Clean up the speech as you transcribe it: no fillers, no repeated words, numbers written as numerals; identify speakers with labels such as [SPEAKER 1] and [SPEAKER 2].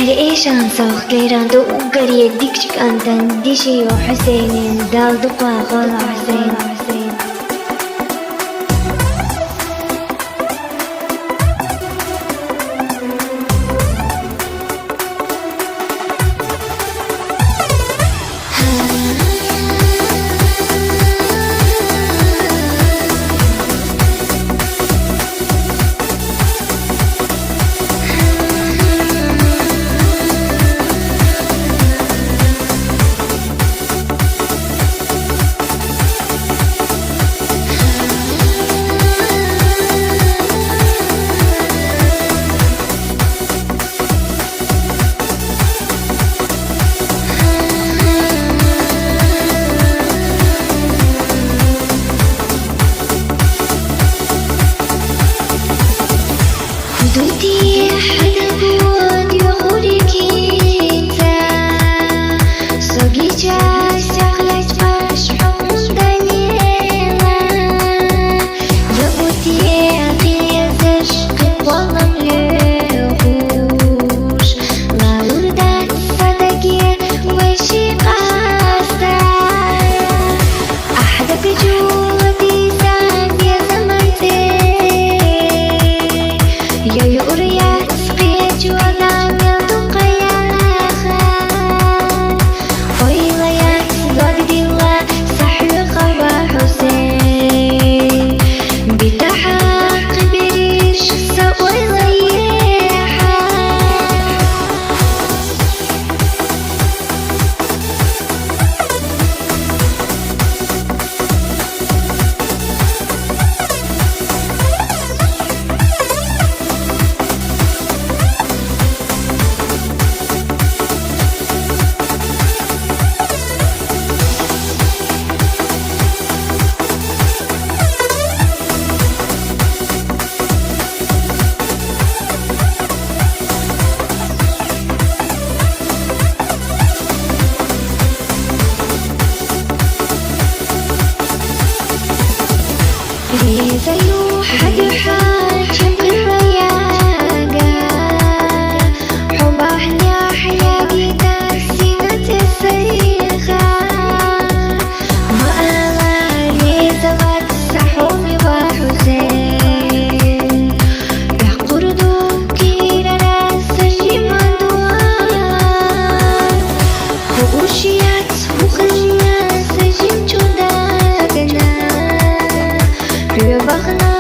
[SPEAKER 1] Eşan soğuklayran doğu gariye dikçik andan dişiyor Hüseyin'in daldı qağala Hüseyin. دوتي حدا بود يغورك انت صقيجا سغلت مشحون دليلا يا بوتي قيزش قب والله ملوش لا وردات صدقي وشي قاستا أحدك جودي سان يا زمرتي يا يوريات سقيت وغام يلتقيا خان ويليات ضد الله سحر قبا حسين بتحق بريش سوى ليحا إذا يوحد حاجم الرياقة حباه يا حياقي تاسينة السريخة ما أغاني زغات سحومي وحسين يقردو كيرا ناس جيمان دوار وشيات وخليا سجين جوداقنا Rüya bakna